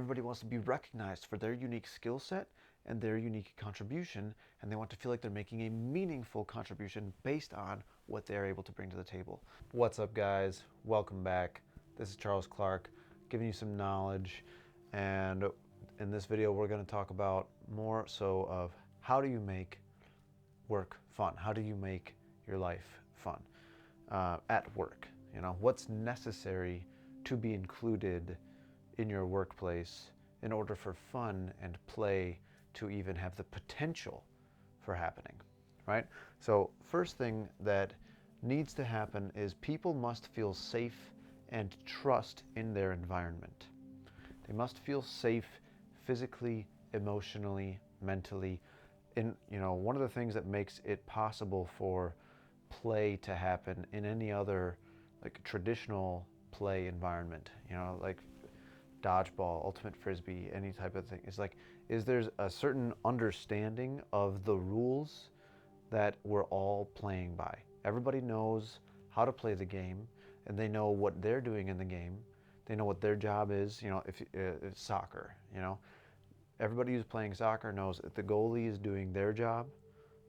everybody wants to be recognized for their unique skill set and their unique contribution, and they want to feel like they're making a meaningful contribution based on what they're able to bring to the table. What's up, guys? Welcome back. This is Charles Clark, giving you some knowledge, and in this video we're going to talk about more so of how do you make work fun? How do you make your life fun at work? You know, what's necessary to be included in your workplace in order for fun and play to even have the potential for happening, right? So first thing that needs to happen is people must feel safe and trust in their environment. They must feel safe physically, emotionally, mentally. One of the things that makes it possible for play to happen in any other like traditional play environment, like dodgeball, ultimate frisbee, any type of thing, is there's a certain understanding of the rules that we're all playing by. Everybody knows how to play the game, and they know what they're doing in the game. They know what their job is. If it's soccer, everybody who's playing soccer knows that the goalie is doing their job,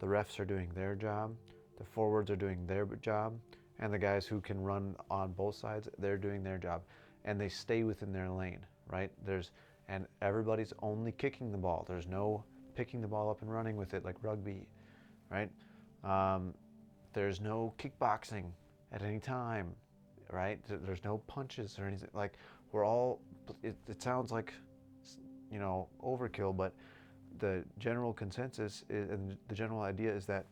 the refs are doing their job, the forwards are doing their job, and the guys who can run on both sides, they're doing their job, and they stay within their lane, right? And everybody's only kicking the ball. There's no picking the ball up and running with it like rugby, right? There's no kickboxing at any time, right? There's no punches or anything. Like, it sounds like, overkill, but the general consensus and the general idea is that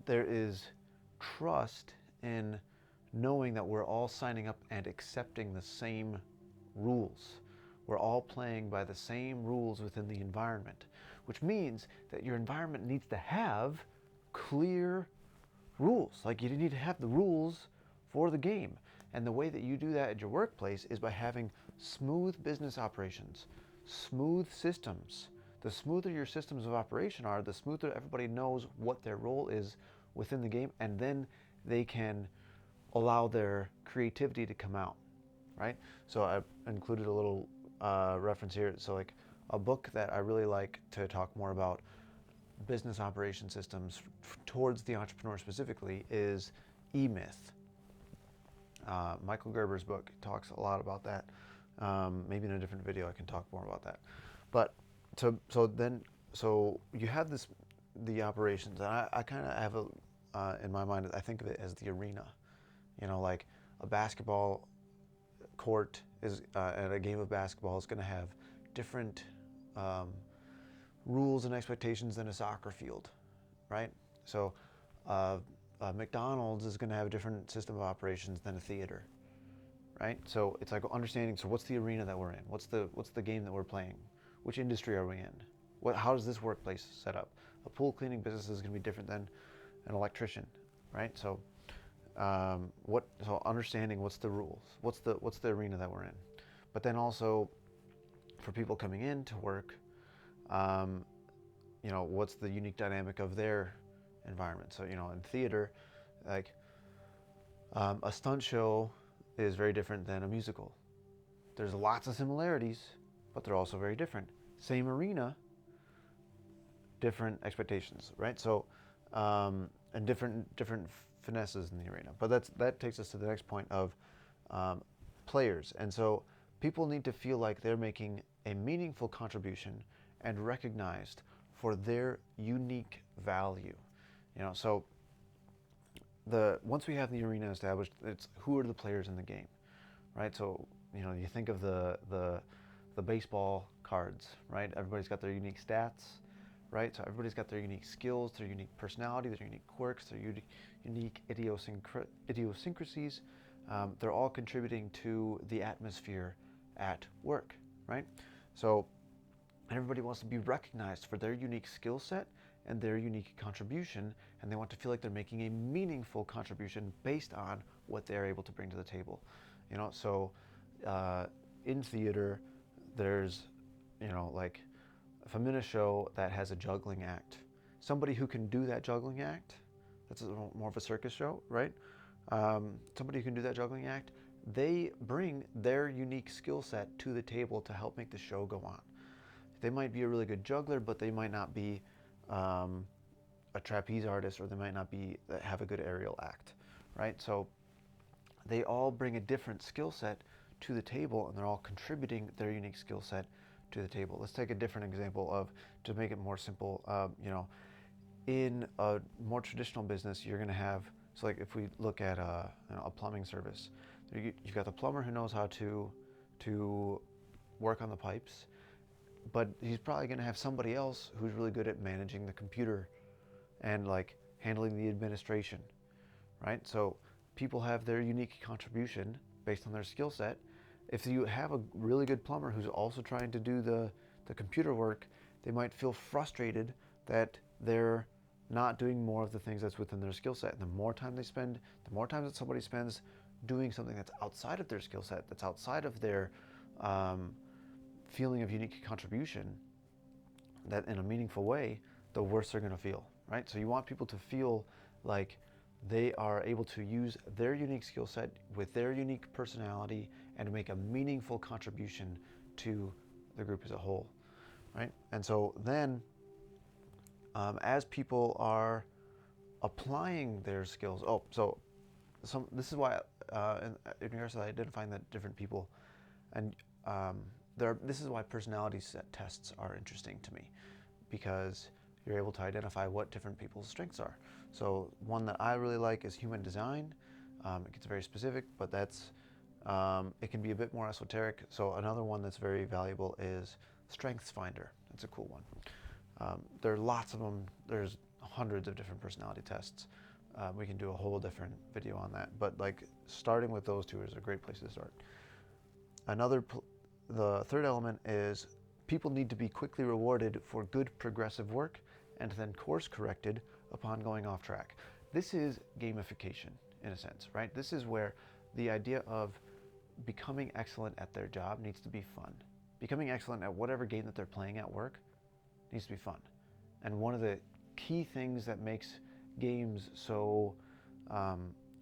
there is trust in knowing that we're all signing up and accepting the same rules. We're all playing by the same rules within the environment, which means that your environment needs to have clear rules. Like, you need to have the rules for the game. And the way that you do that at your workplace is by having smooth business operations, smooth systems. The smoother your systems of operation are, the smoother everybody knows what their role is within the game, and then they can allow their creativity to come out, right? So I included a little reference here. So like a book that I really like to talk more about business operation systems towards the entrepreneur specifically is E-Myth. Michael Gerber's book talks a lot about that. Maybe in a different video I can talk more about that. But so you have the operations, and I kind of have in my mind, I think of it as the arena. Like a basketball court is, and a game of basketball is going to have different rules and expectations than a soccer field, right? So McDonald's is going to have a different system of operations than a theater, right? So it's like understanding, so what's the arena that we're in? What's the game that we're playing? Which industry are we in? How does this workplace set up? A pool cleaning business is going to be different than an electrician, right? So so understanding what's the rules, what's the arena that we're in, but then also for people coming in to work, what's the unique dynamic of their environment. So in theater, like a stunt show is very different than a musical. There's lots of similarities, but they're also very different. Same arena, different expectations, right? So and different finesses in the arena. But that takes us to the next point of players. And so people need to feel like they're making a meaningful contribution and recognized for their unique value. So once we have the arena established, it's who are the players in the game, right? So you think of the baseball cards, right? Everybody's got their unique stats, right? So everybody's got their unique skills, their unique personality, their unique quirks, their unique idiosyncrasies. They're all contributing to the atmosphere at work, right? So everybody wants to be recognized for their unique skill set and their unique contribution, and they want to feel like they're making a meaningful contribution based on what they're able to bring to the table. So in theater, there's, like if I'm in a show that has a juggling act, somebody who can do that juggling act, that's more of a circus show, right? Somebody who can do that juggling act, they bring their unique skill set to the table to help make the show go on. They might be a really good juggler, but they might not be a trapeze artist, or they might not be have a good aerial act, right? So they all bring a different skill set to the table, and they're all contributing their unique skill set to the table. Let's take a different example of, to make it more simple, in a more traditional business, you're going to have, so like if we look at a plumbing service, you've got the plumber who knows how to work on the pipes, but he's probably going to have somebody else who's really good at managing the computer and like handling the administration, right? So people have their unique contribution based on their skill set. If you have a really good plumber who's also trying to do the computer work, they might feel frustrated that they're not doing more of the things that's within their skill set. And the more time they spend, the more time that somebody spends doing something that's outside of their skill set, that's outside of their feeling of unique contribution, that in a meaningful way, the worse they're going to feel, right? So you want people to feel like they are able to use their unique skill set with their unique personality and make a meaningful contribution to the group as a whole, right? And so then, as people are applying their skills, this is why in regards to identifying the different people, and this is why personality set tests are interesting to me, because you're able to identify what different people's strengths are. So one that I really like is human design. It gets very specific, but it can be a bit more esoteric. So another one that's very valuable is Strengths Finder. That's a cool one. There are lots of them. There's hundreds of different personality tests. We can do a whole different video on that, but like starting with those two is a great place to start. The third element is people need to be quickly rewarded for good progressive work and then course corrected upon going off track. This is gamification in a sense, right? This is where the idea of becoming excellent at their job needs to be fun. Becoming excellent at whatever game that they're playing at work needs to be fun. And one of the key things that makes games so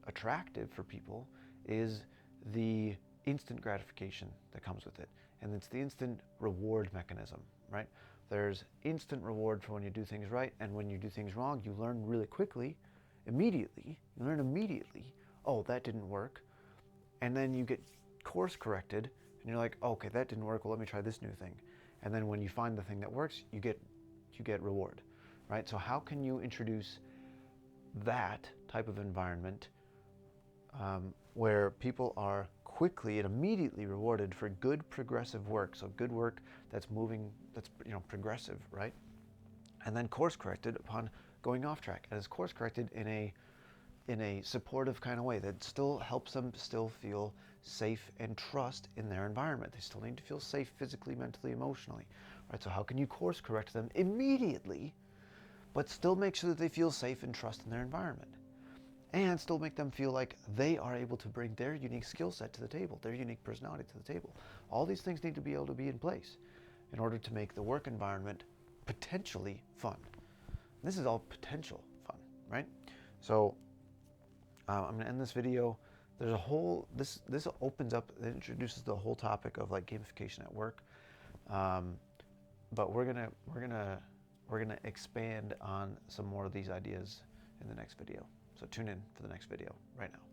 attractive for people is the instant gratification that comes with it. And it's the instant reward mechanism, right? There's instant reward for when you do things right, and when you do things wrong, you learn really quickly, immediately. You learn immediately, oh, that didn't work. And then you get course corrected, and you're like, okay, that didn't work, well, let me try this new thing. And then when you find the thing that works, you get reward, right? So how can you introduce that type of environment where people are quickly and immediately rewarded for good progressive work, so good work that's moving, that's progressive, right? And then course corrected upon going off track, and it's course corrected in a supportive kind of way that still helps them still feel safe and trust in their environment. They still need to feel safe physically, mentally, emotionally, right? So how can you course correct them immediately, but still make sure that they feel safe and trust in their environment? And still make them feel like they are able to bring their unique skill set to the table, their unique personality to the table. All these things need to be able to be in place in order to make the work environment potentially fun. This is all potential fun, right? So I'm gonna end this video. There's a whole, this opens up, it introduces the whole topic of like gamification at work. But we're gonna expand on some more of these ideas in the next video. So tune in for the next video right now.